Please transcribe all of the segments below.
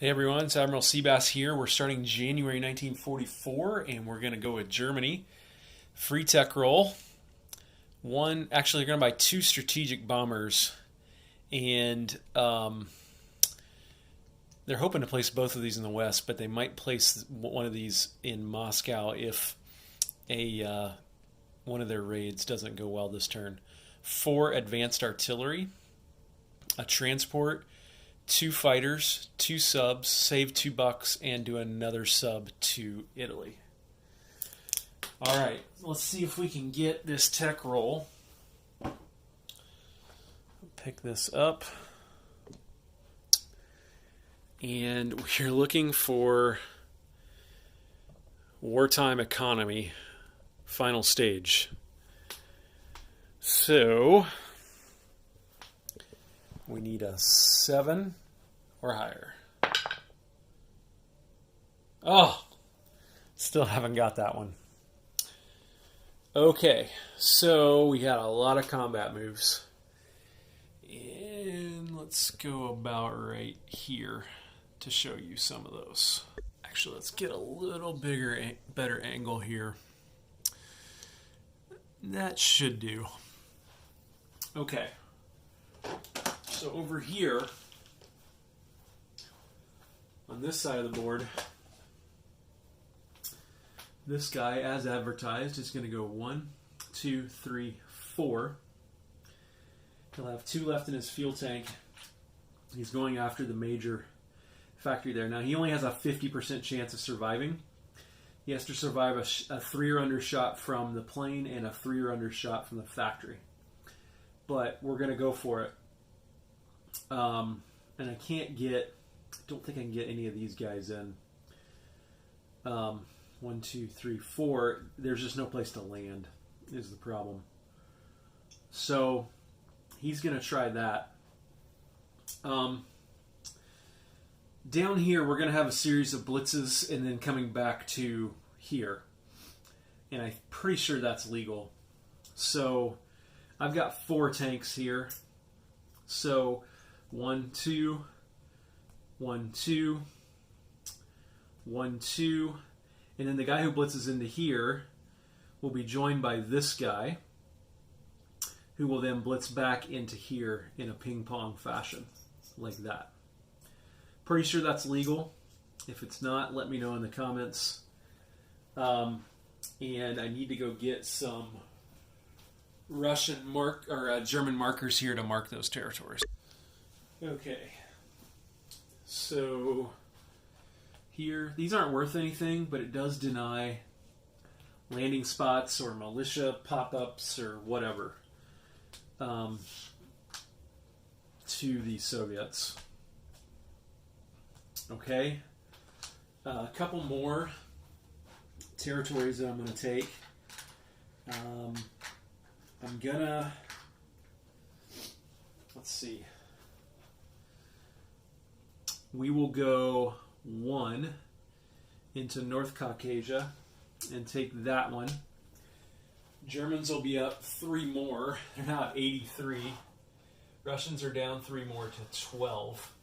Hey everyone, it's Admiral Seabass here. We're starting January 1944 and we're going to go with Germany. Free tech roll. They're going to buy two strategic bombers and they're hoping to place both of these in the west, but they might place one of these in Moscow if one of their raids doesn't go well this turn. 4 advanced artillery, a transport, 2 fighters, 2 subs, save $2, and do another sub to Italy. All right, let's see if we can get this tech roll. Pick this up. And we're looking for wartime economy, final stage. So we need a 7 or higher. Oh, still haven't got that one. Okay, so we got a lot of combat moves. And let's go about right here to show you some of those. Actually, let's get a little better angle here. That should do. Okay. So over here, on this side of the board, this guy, as advertised, is going to go 1, 2, 3, 4. He'll have 2 left in his fuel tank. He's going after the major factory there. Now, he only has a 50% chance of surviving. He has to survive a 3 or under shot from the plane and a 3 or under shot from the factory. But we're going to go for it. And I don't think I can get any of these guys in. 1, 2, 3, 4. There's just no place to land, is the problem. So he's going to try that. Down here, we're going to have a series of blitzes and then coming back to here. And I'm pretty sure that's legal. So I've got 4 tanks here. So 1, 2, 1, 2, 1, 2. And then the guy who blitzes into here will be joined by this guy, who will then blitz back into here in a ping-pong fashion, like that. Pretty sure that's legal. If it's not, let me know in the comments. And I need to go get some German markers here to mark those territories. Okay. So here, these aren't worth anything, but it does deny landing spots or militia pop-ups or whatever to the Soviets. Okay, a couple more territories that I'm going to take. Let's see. We will go 1 into North Caucasia and take that one. Germans will be up 3 more. They're now at 83. Russians are down 3 more to 12.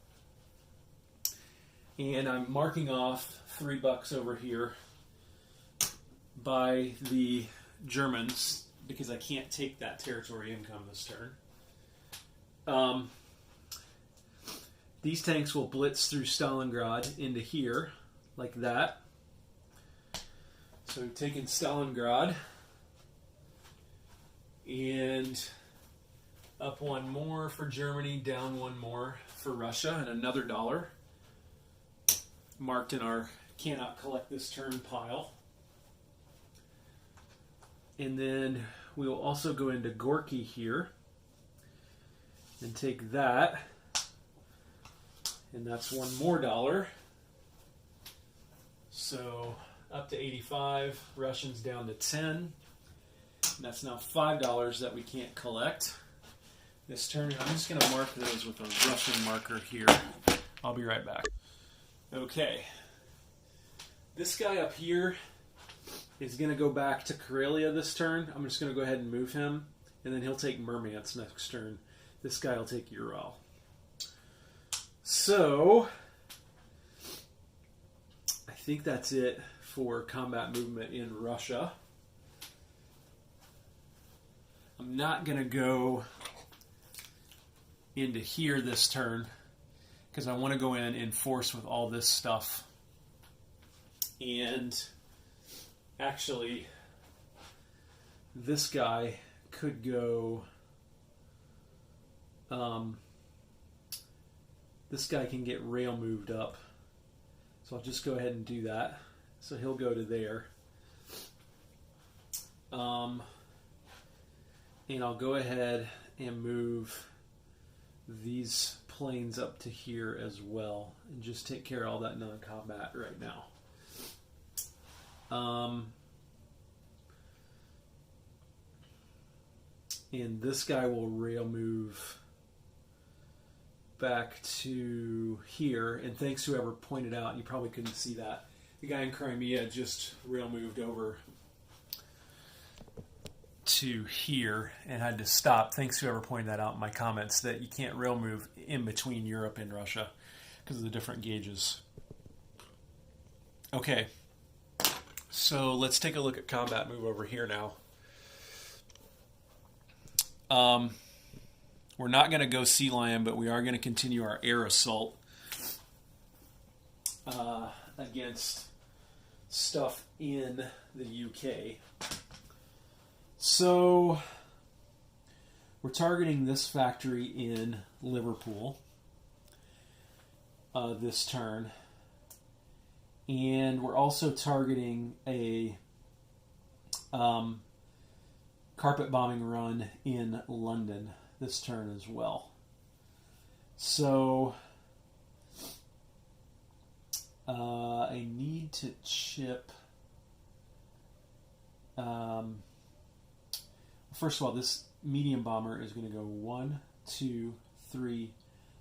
And I'm marking off $3 over here by the Germans because I can't take that territory income this turn. These tanks will blitz through Stalingrad into here, like that. So we've taken Stalingrad. And up 1 more for Germany, down 1 more for Russia, and another $1 marked in our cannot collect this turn pile. And then we will also go into Gorky here and take that. And that's 1 more $1. So up to 85, Russians down to 10. And that's now $5 that we can't collect this turn. And I'm just going to mark those with a Russian marker here. I'll be right back. Okay. This guy up here is going to go back to Karelia this turn. I'm just going to go ahead and move him. And then he'll take Murmansk next turn. This guy will take Ural. So think that's it for combat movement in Russia. I'm not going to go into here this turn because I want to go in and enforce with all this stuff. And actually, this guy could go... this guy can get rail moved up. So I'll just go ahead and do that. So he'll go to there. And I'll go ahead and move these planes up to here as well. And just take care of all that non-combat right now. And this guy will rail move back to here. And thanks to whoever pointed out, you probably couldn't see that. The guy in Crimea just rail moved over to here and had to stop. Thanks to whoever pointed that out in my comments, that you can't rail move in between Europe and Russia because of the different gauges. Okay, so let's take a look at combat move over here now. We're not going to go Sea Lion, but we are going to continue our air assault against stuff in the UK. So we're targeting this factory in Liverpool this turn. And we're also targeting a carpet bombing run in London this turn as well. So I need to chip... first of all, this medium bomber is going to go 1, 2, 3,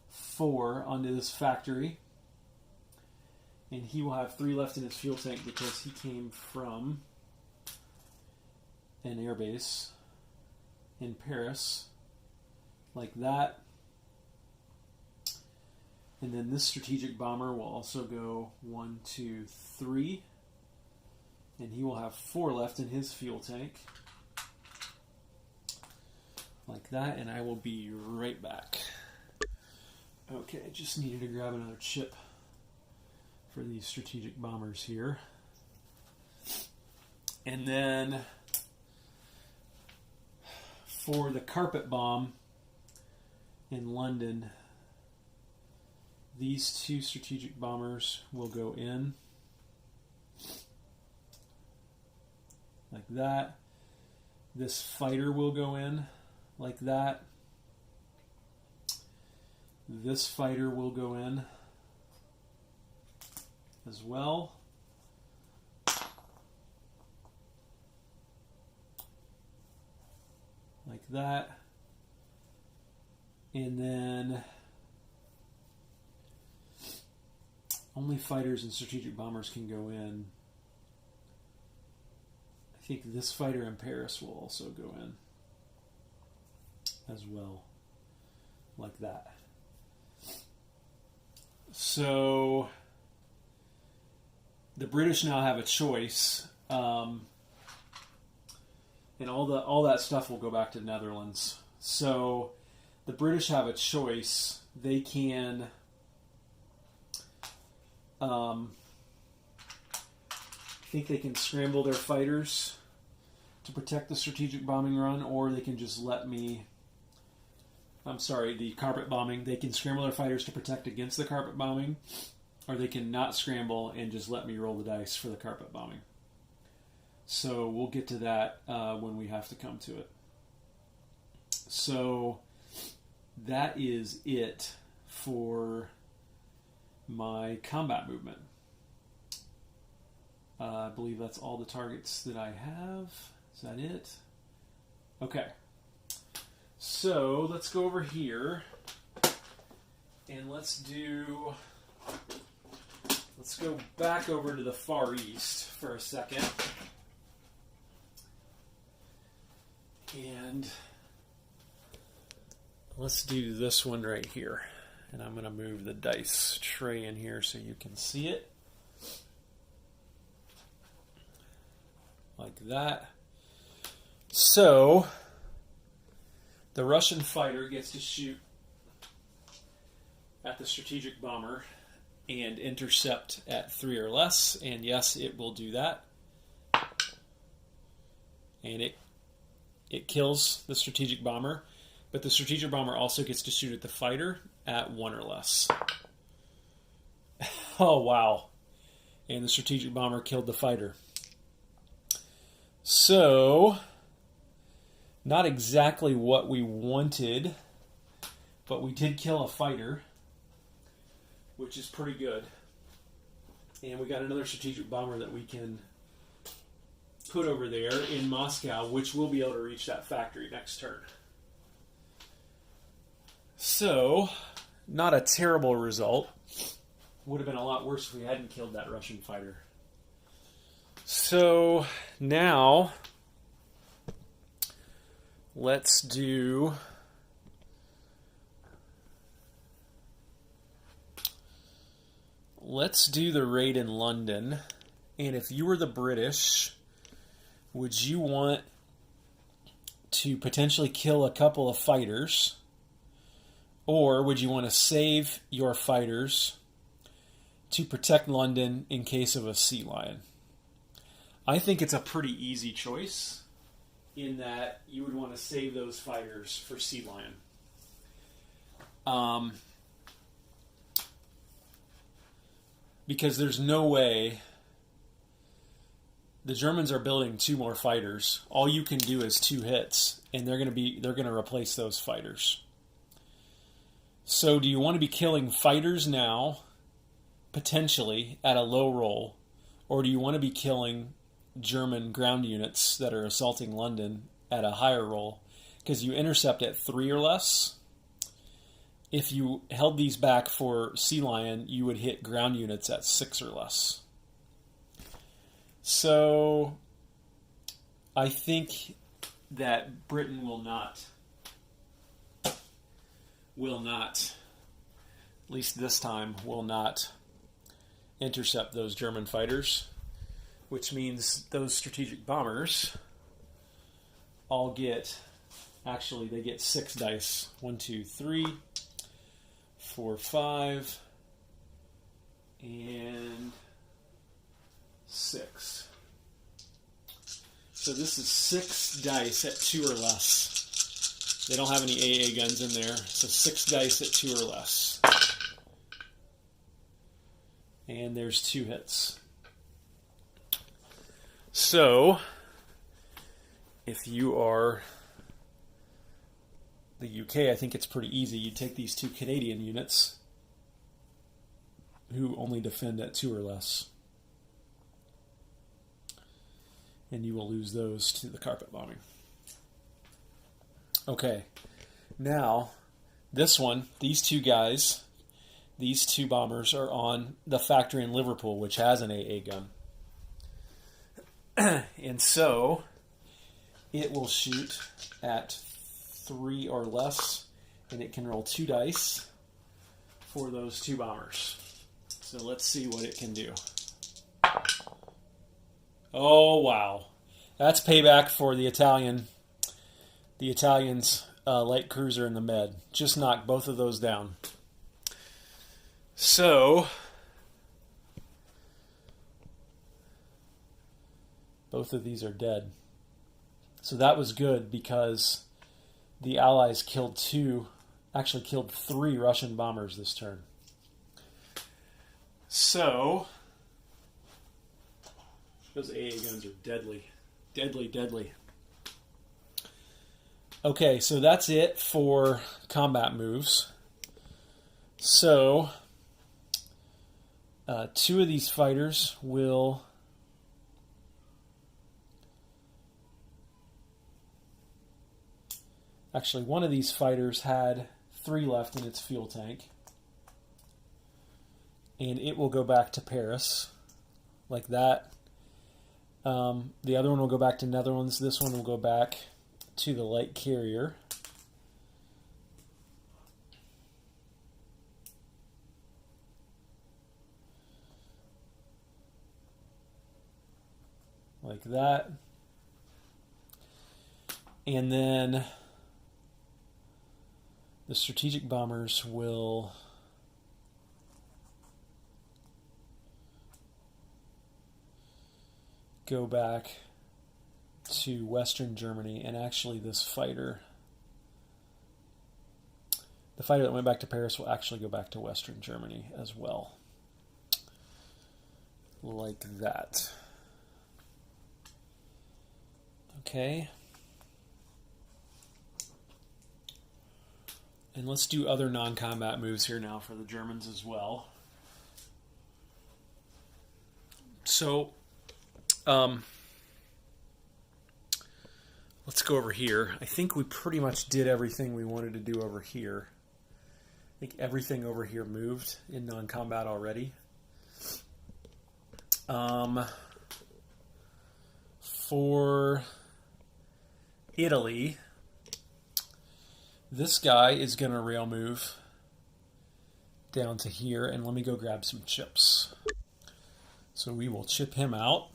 4 onto this factory. And he will have 3 left in his fuel tank because he came from an airbase in Paris, like that. And then this strategic bomber will also go 1, 2, 3. And he will have 4 left in his fuel tank. Like that, and I will be right back. Okay, just needed to grab another chip for these strategic bombers here. And then for the carpet bomb in London, these 2 strategic bombers will go in like that. This fighter will go in like that. This fighter will go in as well. Like that. And then only fighters and strategic bombers can go in. I think this fighter in Paris will also go in as well. Like that. So the British now have a choice, and all that stuff will go back to the Netherlands. So the British have a choice. They can I think they can scramble their fighters to protect the strategic bombing run, or they can just let me... the carpet bombing. They can scramble their fighters to protect against the carpet bombing, or they can not scramble and just let me roll the dice for the carpet bombing. So we'll get to that when we have to come to it. So that is it for my combat movement. I believe that's all the targets that I have. Is that it? Okay. So let's go over here and let's go back over to the Far East for a second. And let's do this one right here. And I'm going to move the dice tray in here so you can see it. like that. So the Russian fighter gets to shoot at the strategic bomber and intercept at 3 or less, and yes, it will do that. And it kills the strategic bomber, but the strategic bomber also gets to shoot at the fighter at 1 or less. Oh, wow. And the strategic bomber killed the fighter. So, not exactly what we wanted, but we did kill a fighter, which is pretty good. And we got another strategic bomber that we can put over there in Moscow, which will be able to reach that factory next turn. So, not a terrible result. Would have been a lot worse if we hadn't killed that Russian fighter. So, now, let's do the raid in London. And if you were the British, would you want to potentially kill a couple of fighters? Or would you want to save your fighters to protect London in case of a sea lion? I think it's a pretty easy choice in that you would want to save those fighters for sea lion. Because there's no way the Germans are building 2 more fighters. All you can do is 2 hits, and they're going to replace those fighters. So do you want to be killing fighters now, potentially, at a low roll, or do you want to be killing German ground units that are assaulting London at a higher roll? Because you intercept at 3 or less. If you held these back for Sea Lion, you would hit ground units at 6 or less. So I think that Britain will not, at least this time, will not intercept those German fighters, which means those strategic bombers all get, actually they get 6 dice. 1, 2, 3, 4, 5, and 6. So this is 6 dice at 2 or less. They don't have any AA guns in there, so 6 dice at 2 or less. And there's 2 hits. So, if you are the UK, I think it's pretty easy. You take these 2 Canadian units who only defend at 2 or less, and you will lose those to the carpet bombing. Okay, now this one, these 2 guys, these 2 bombers are on the factory in Liverpool, which has an AA gun. And so it will shoot at 3 or less, and it can roll 2 dice for those 2 bombers. So let's see what it can do. Oh, wow. That's payback for the Italians' light cruiser in the Med. Just knocked both of those down. So, both of these are dead. So that was good because the Allies killed 3 Russian bombers this turn. So, those AA guns are deadly. Deadly, deadly. Okay, so that's it for combat moves. So, 2 of these fighters will actually, one of these fighters had 3 left in its fuel tank, and it will go back to Paris like that. The other one will go back to Netherlands. This one will go back to the light carrier. Like that. And then the strategic bombers will go back to Western Germany, and actually this fighter, the fighter that went back to Paris, will actually go back to Western Germany as well. Like that. Okay. And let's do other non-combat moves here now for the Germans as well. So, let's go over here. I think we pretty much did everything we wanted to do over here. I think everything over here moved in non-combat already. For Italy, this guy is going to rail move down to here, and let me go grab some chips. So we will chip him out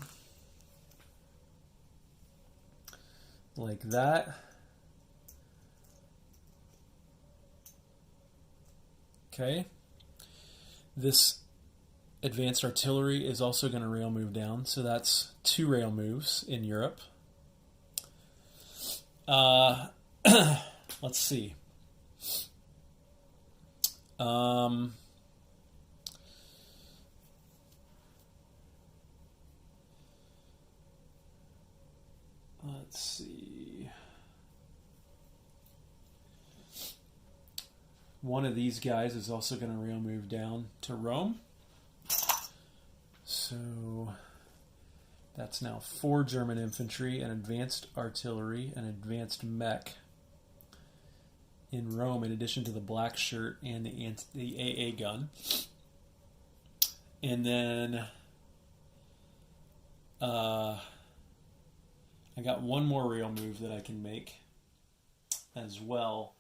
like that. Okay. This advanced artillery is also going to rail move down, so that's 2 rail moves in Europe. Let's see. Let's see. One of these guys is also going to rail move down to Rome. So that's now 4 German infantry, an advanced artillery, an advanced mech in Rome, in addition to the black shirt and the AA gun. And then I got one more rail move that I can make as well.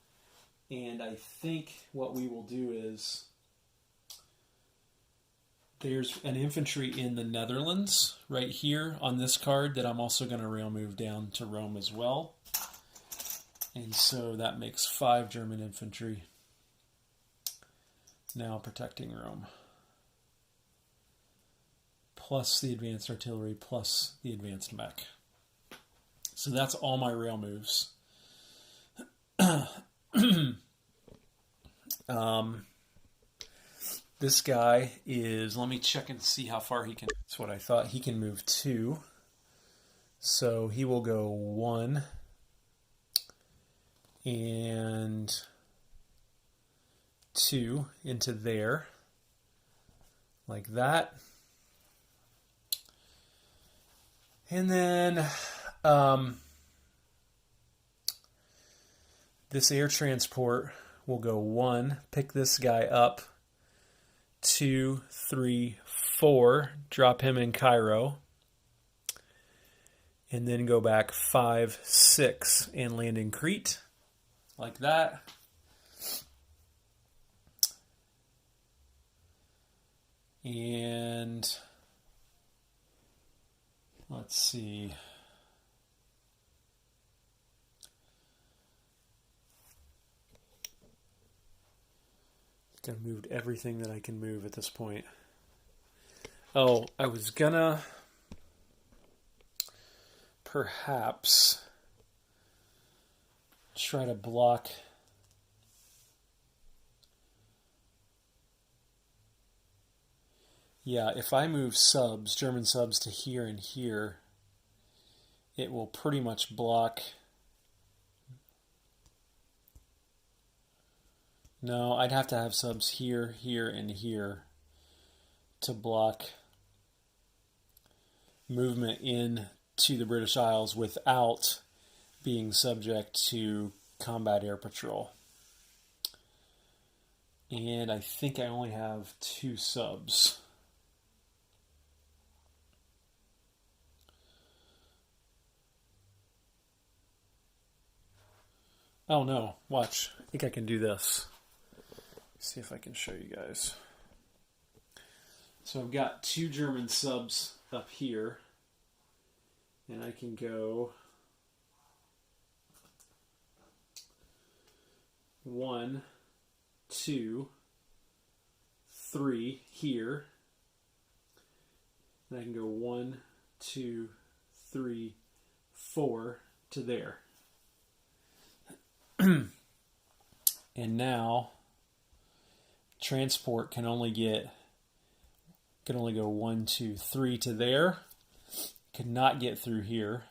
And I think what we will do is, there's an infantry in the Netherlands right here on this card that I'm also going to rail move down to Rome as well. And so that makes 5 German infantry now protecting Rome. Plus the advanced artillery, plus the advanced mech. So that's all my rail moves. This guy is, let me check and see how far he can. That's what I thought. He can move 2. So he will go 1 and 2 into there, like that. And then this air transport will go 1, pick this guy up, 2, 3, 4, drop him in Cairo, and then go back 5, 6, and land in Crete, like that. And let's see. I've moved everything that I can move at this point. Oh, I was gonna perhaps try to block if I move subs, German subs, to here and here, it will pretty much block. No, I'd have to have subs here, here, and here to block movement in to the British Isles without being subject to combat air patrol. And I think I only have 2 subs. Oh no, watch. I think I can do this. See if I can show you guys. So I've got 2 German subs up here, and I can go 1, 2, 3 here. And I can go 1, 2, 3, 4 to there. And now transport can only go 1, 2, 3 to there. Could not get through here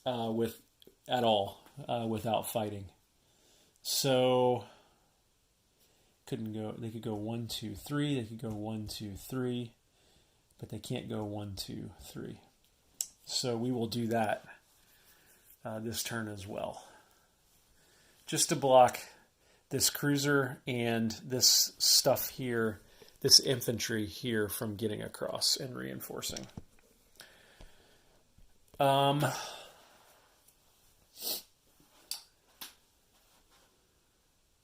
without fighting. So couldn't go. They could go 1, 2, 3. They could go 1, 2, 3, but they can't go 1, 2, 3. So we will do that this turn as well, just to block this cruiser and this stuff here, this infantry here, from getting across and reinforcing.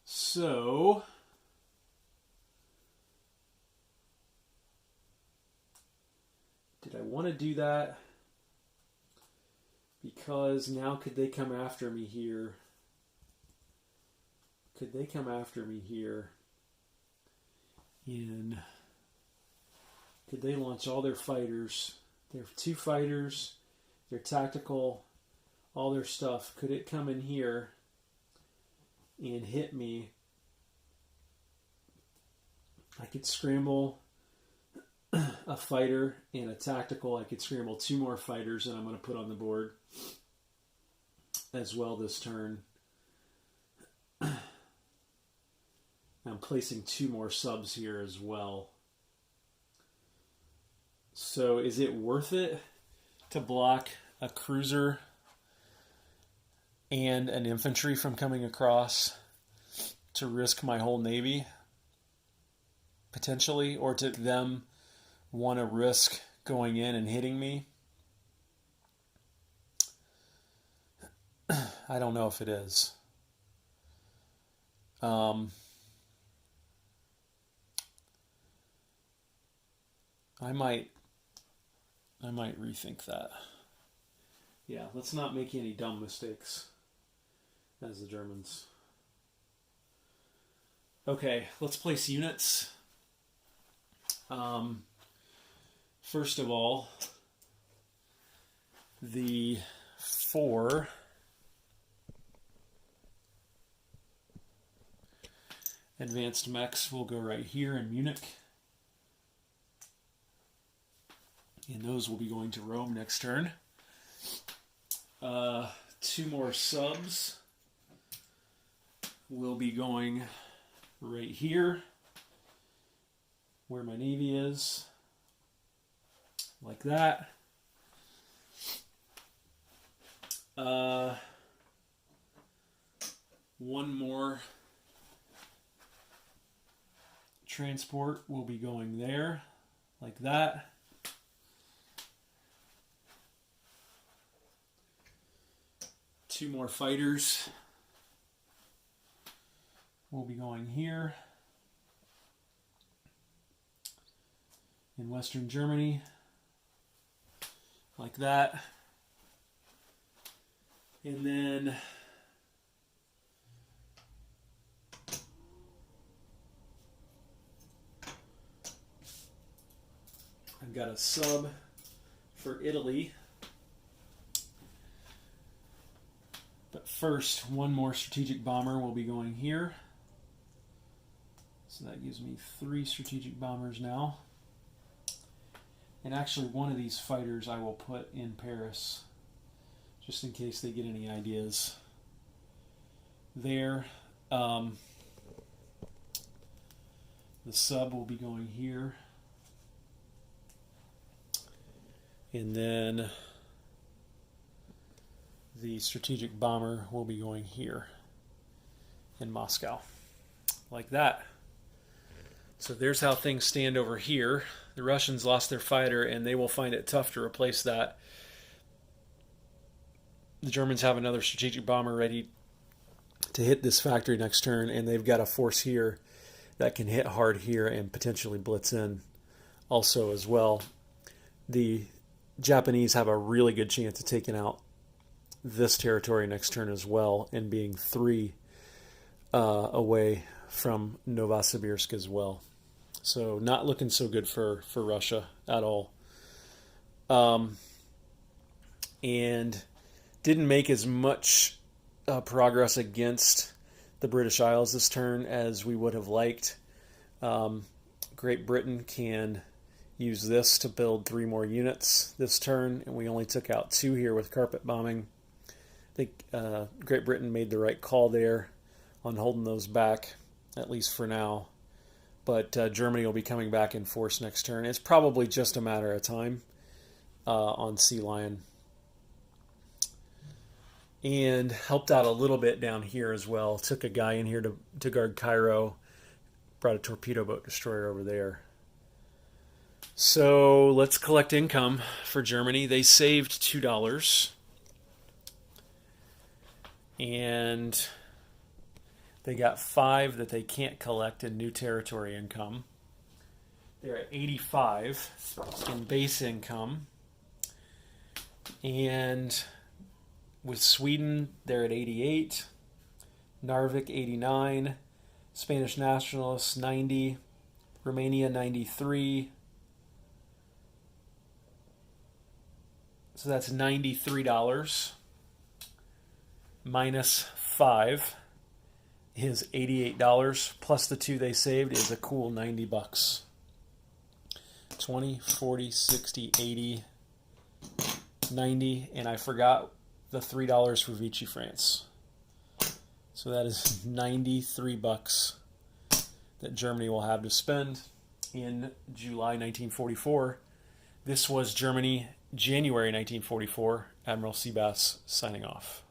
So did I want to do that? Because now could they come after me here? Could they come after me here? And could they launch all their fighters? They have 2 fighters. They're tactical. All their stuff. Could it come in here and hit me? I could scramble a fighter and a tactical. I could scramble 2 more fighters that I'm going to put on the board as well this turn. I'm placing 2 more subs here as well. So is it worth it to block a cruiser and an infantry from coming across to risk my whole navy? Potentially, or to them want to risk going in and hitting me? I don't know if it is. I might rethink that. Yeah, let's not make any dumb mistakes as the Germans. Okay, let's place units. First of all, the 4 advanced mechs will go right here in Munich. And those will be going to Rome next turn. 2 more subs will be going right here, where my navy is, like that. One more transport will be going there, like that. Two more fighters will be going here in Western Germany, like that. And then I've got a sub for Italy. But first, one more strategic bomber will be going here. So that gives me 3 strategic bombers now. And actually, one of these fighters I will put in Paris, just in case they get any ideas there. The sub will be going here. And then the strategic bomber will be going here in Moscow, like that. So there's how things stand over here. The Russians lost their fighter, and they will find it tough to replace that. The Germans have another strategic bomber ready to hit this factory next turn, and they've got a force here that can hit hard here and potentially blitz in also as well. The Japanese have a really good chance of taking out this territory next turn as well, and being 3 away from Novosibirsk as well. So not looking so good for Russia at all. And didn't make as much progress against the British Isles this turn as we would have liked. Great Britain can use this to build 3 more units this turn, and we only took out 2 here with carpet bombing. I think Great Britain made the right call there on holding those back, at least for now. But Germany will be coming back in force next turn. It's probably just a matter of time on Sea Lion. And helped out a little bit down here as well. Took a guy in here to guard Cairo. Brought a torpedo boat destroyer over there. So let's collect income for Germany. They saved $2. And they got 5 that they can't collect in new territory income. They're at 85 in base income. And with Sweden, they're at 88. Narvik, 89. Spanish Nationalists, 90. Romania, 93. So that's $93. Minus 5 is $88. Plus the 2 they saved is a cool $90. 20, 40, 60, 80, 90. And I forgot the $3 for Vichy France. So that is $93 that Germany will have to spend in July 1944. This was Germany, January 1944. Admiral Seabass signing off.